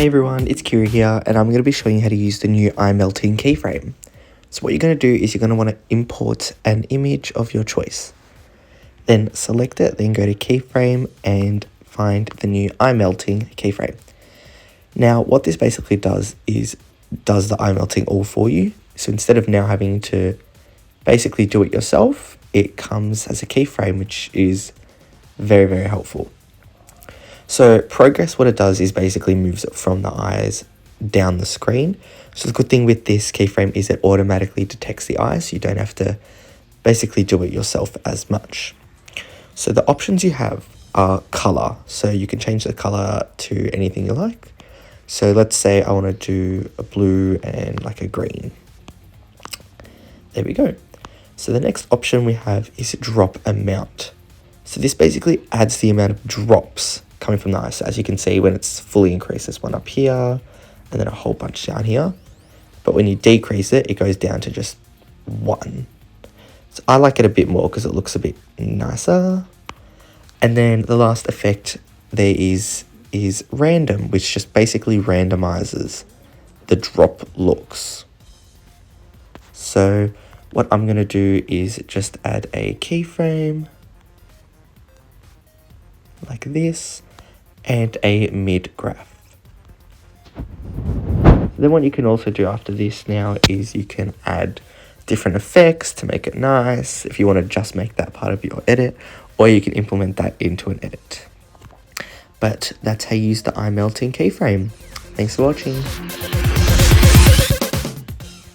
Hey everyone, it's Kira here, and I'm going to be showing you how to use the new eye melting keyframe. So what you're going to do is you're going to want to import an image of your choice. Then select it, then go to keyframe and find the new eye melting keyframe. Now what this basically does is does the eye melting all for you. So instead of now having to basically do it yourself, it comes as a keyframe, which is very, very helpful. So progress, what it does is basically moves it from the eyes down the screen. So the good thing with this keyframe is it automatically detects the eyes. So you don't have to basically do it yourself as much. So the options you have are color. So you can change the color to anything you like. So let's say I want to do a blue and like a green. There we go. So the next option we have is drop amount. So this basically adds the amount of drops coming from the eye. So as you can see, when it's fully increased, there's one up here and then a whole bunch down here. But when you decrease it, it goes down to just one. So I like it a bit more because it looks a bit nicer. And then the last effect there is random, which just basically randomizes the drop looks. So what I'm going to do is just add a keyframe like this and a mid graph. Then what you can also do after this now is you can add different effects to make it nice if you want to just make that part of your edit, or you can implement that into an edit. But that's how you use the eye melting keyframe. Thanks for watching.